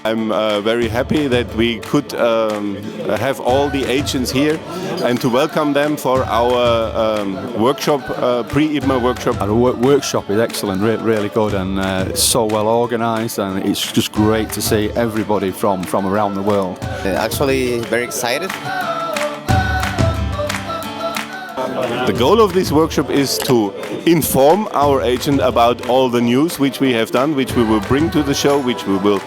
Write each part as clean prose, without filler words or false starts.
I'm very happy that we could have all the agents here and to welcome them for our workshop, pre-ITMA workshop. The workshop is excellent, really good, and it's so well organised, and it's just great to see everybody from around the world. Actually, very excited. The goal of this workshop is to inform our agent about all the news which we have done, which we will bring to the show, which we will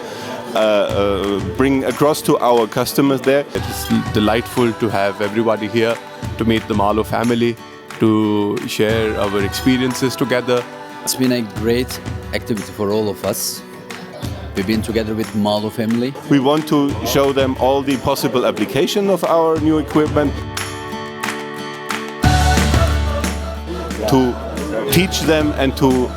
bring across to our customers there. It's delightful to have everybody here, to meet the Mahlo family, to share our experiences together. It's been a great activity for all of us. We've been together with Mahlo family. We want to show them all the possible application of our new equipment, to teach them and to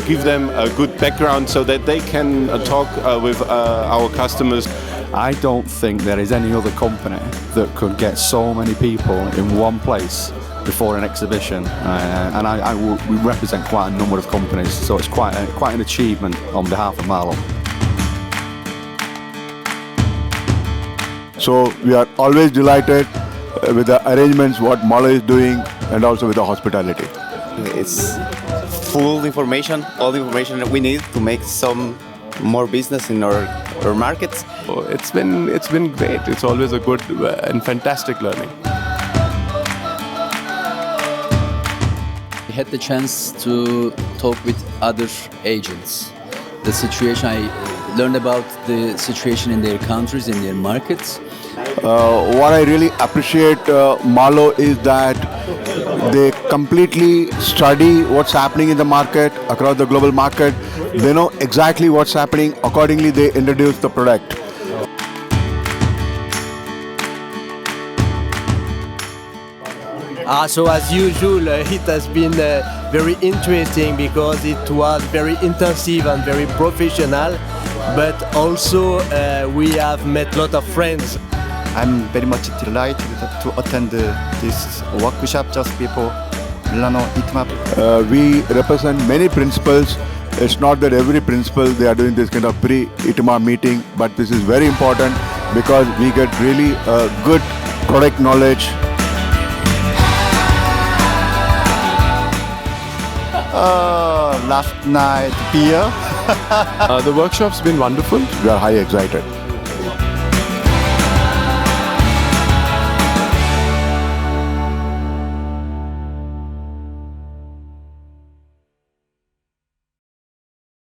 give them a good background so that they can talk with our customers. I don't think there is any other company that could get so many people in one place before an exhibition, and we represent quite a number of companies, so it's quite an achievement on behalf of Mahlo. So we are always delighted with the arrangements what Mahlo is doing, and also with the hospitality. It's full information, all the information that we need to make some more business in our markets. It's been great. It's always a good and fantastic learning. We had the chance to talk with other agents. The situation, I learned about the situation in their countries, in their markets. What I really appreciate Mahlo is that they completely study what's happening in the market, across the global market. They know exactly what's happening. Accordingly, they introduce the product. So as usual, it has been very interesting because it was very intensive and very professional, but also we have met a lot of friends. I'm very much delighted to attend this workshop just before Milano ITMA. We represent many principals. It's not that every principal they are doing this kind of pre-ITMA meeting, but this is very important because we get really good product knowledge. Last night beer. The workshop's been wonderful. We are highly excited.